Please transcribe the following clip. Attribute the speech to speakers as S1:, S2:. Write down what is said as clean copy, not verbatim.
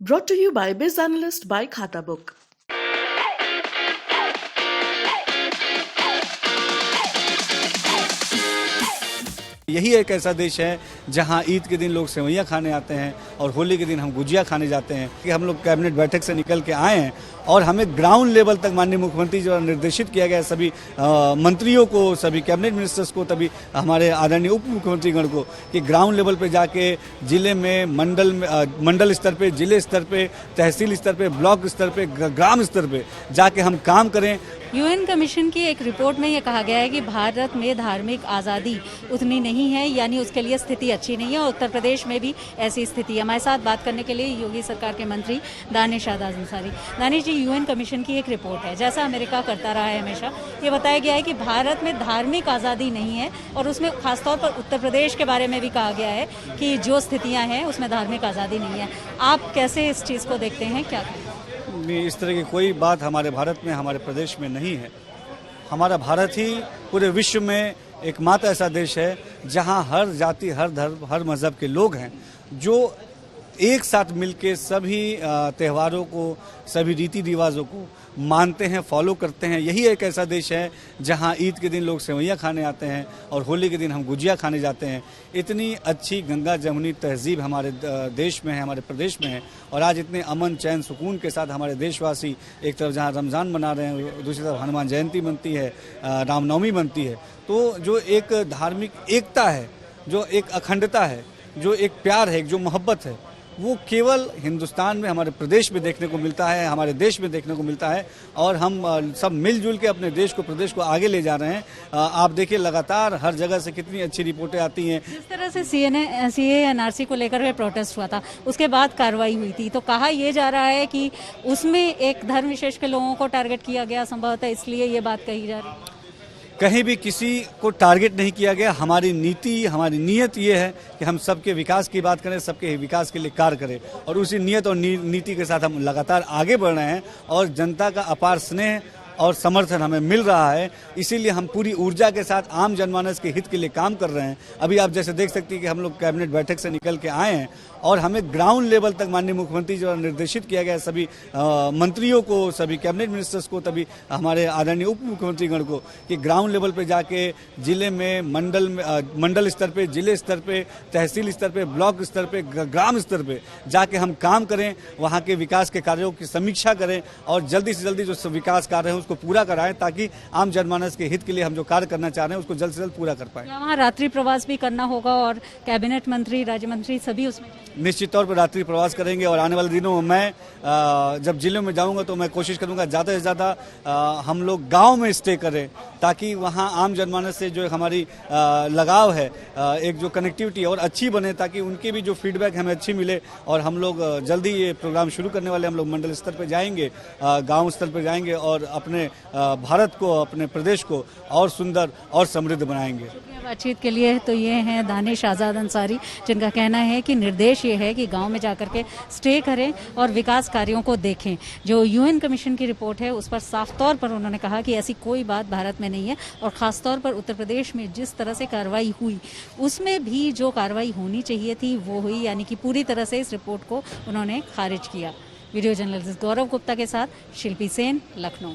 S1: Brought to you by Biz Analyst by Khata Book.
S2: यही एक ऐसा देश है जहां ईद के दिन लोग सेवैयाँ खाने आते हैं और होली के दिन हम गुजिया खाने जाते हैं। कि हम लोग कैबिनेट बैठक से निकल के आए हैं और हमें ग्राउंड लेवल तक माननीय मुख्यमंत्री जो निर्देशित किया गया सभी मंत्रियों को, सभी कैबिनेट मिनिस्टर्स को, तभी हमारे आदरणीय उप मुख्यमंत्रीगण को कि ग्राउंड लेवल पे जाके जिले में, मंडल स्तर पे, जिले स्तर पे, तहसील स्तर पे, ब्लॉक स्तर पे, ग्राम स्तर पे जाके हम काम करें।
S3: यूएन कमीशन की एक रिपोर्ट में ये कहा गया है कि भारत में धार्मिक आज़ादी उतनी नहीं है, यानी उसके लिए स्थिति अच्छी नहीं है और उत्तर प्रदेश में भी ऐसी स्थिति है। हमारे साथ बात करने के लिए योगी सरकार के मंत्री दानिश शाहबाज अंसारी। दानिश जी, यूएन कमीशन की एक रिपोर्ट है, जैसा अमेरिका करता रहा है हमेशा, ये बताया गया है कि भारत में धार्मिक आज़ादी नहीं है और उसमें खासतौर पर उत्तर प्रदेश के बारे में भी कहा गया है कि जो स्थितियाँ हैं उसमें धार्मिक आज़ादी नहीं है। आप कैसे इस चीज़ को देखते हैं, क्या कहें?
S2: इस तरह की कोई बात हमारे भारत में, हमारे प्रदेश में नहीं है। हमारा भारत ही पूरे विश्व में एकमात्र ऐसा देश है जहां हर जाति, हर धर्म, हर मजहब के लोग हैं जो एक साथ मिलके सभी त्योहारों को, सभी रीति रिवाजों को मानते हैं, फॉलो करते हैं। यही एक ऐसा देश है जहां ईद के दिन लोग सेवैयाँ खाने आते हैं और होली के दिन हम गुजिया खाने जाते हैं। इतनी अच्छी गंगा जमुनी तहजीब हमारे देश में है, हमारे प्रदेश में है और आज इतने अमन, चैन, सुकून के साथ हमारे देशवासी एक तरफ जहां रमज़ान मना रहे हैं, दूसरी तरफ हनुमान जयंती बनती है, रामनवमी बनती है। तो जो एक धार्मिक एकता है, जो एक अखंडता है, जो एक प्यार है, जो मोहब्बत है, वो केवल हिंदुस्तान में, हमारे प्रदेश में देखने को मिलता है, हमारे देश में देखने को मिलता है और हम सब मिलजुल के अपने देश को, प्रदेश को आगे ले जा रहे हैं। आप देखिए लगातार हर जगह से कितनी अच्छी रिपोर्टें आती हैं।
S3: जिस तरह से सीए एनआरसी को लेकर के प्रोटेस्ट हुआ था, उसके बाद कार्रवाई हुई थी, तो कहा यह जा रहा है कि उसमें एक धर्म विशेष के लोगों को टारगेट किया गया संभवतः, इसलिए ये बात कही जा रही है।
S2: कहीं भी किसी को टारगेट नहीं किया गया। हमारी नीति, हमारी नीयत ये है कि हम सबके विकास की बात करें, सबके विकास के लिए कार्य करें और उसी नीयत और नीति के साथ हम लगातार आगे बढ़ रहे हैं और जनता का अपार स्नेह और समर्थन हमें मिल रहा है। इसीलिए हम पूरी ऊर्जा के साथ आम जनमानस के हित के लिए काम कर रहे हैं। अभी आप जैसे देख सकते हैं कि हम लोग कैबिनेट बैठक से निकल के आए हैं और हमें ग्राउंड लेवल तक माननीय मुख्यमंत्री जो निर्देशित किया गया सभी मंत्रियों को, सभी कैबिनेट मिनिस्टर्स को, तभी हमारे आदरणीय उप मुख्यमंत्रीगण को कि ग्राउंड लेवल पे जाके जिले में, मंडल स्तर पे, जिले स्तर पे, तहसील स्तर पे, ब्लॉक स्तर पे, ग्राम स्तर पे जाके हम काम करें, वहाँ के विकास के कार्यों की समीक्षा करें और जल्दी से जल्दी जो विकास कार्य हैं उसको पूरा कराएं ताकि आम जनमानस के हित के लिए हम जो कार्य करना चाह रहे हैं उसको जल्द से जल्द पूरा कर पाएं।
S3: वहाँ रात्रि प्रवास भी करना होगा और कैबिनेट मंत्री, राज्य मंत्री सभी उसमें
S2: निश्चित तौर पर रात्रि प्रवास करेंगे और आने वाले दिनों में मैं जब जिले में जाऊंगा तो मैं कोशिश करूंगा ज़्यादा से ज़्यादा हम लोग गांव में स्टे करें ताकि वहां आम जनमानस से जो हमारी लगाव है, एक जो कनेक्टिविटी है और अच्छी बने, ताकि उनकी भी जो फीडबैक हमें अच्छी मिले और हम लोग जल्दी ये प्रोग्राम शुरू करने वाले। हम लोग मंडल स्तर पर जाएंगे, गाँव स्तर पर जाएंगे और अपने भारत को, अपने प्रदेश को और सुंदर और समृद्ध बनाएंगे।
S3: बातचीत के लिए तो ये हैं दानिश आज़ाद अंसारी, जिनका कहना है कि निर्देश ये है कि गांव में जाकर के स्टे करें और विकास कार्यों को देखें। जो यूएन कमीशन की रिपोर्ट है उस पर साफ तौर पर उन्होंने कहा कि ऐसी कोई बात भारत में नहीं है और ख़ास तौर पर उत्तर प्रदेश में जिस तरह से कार्रवाई हुई उसमें भी जो कार्रवाई होनी चाहिए थी वो हुई, यानी कि पूरी तरह से इस रिपोर्ट को उन्होंने खारिज किया। वीडियो जर्नलिस्ट गौरव गुप्ता के साथ शिल्पी सेन, लखनऊ।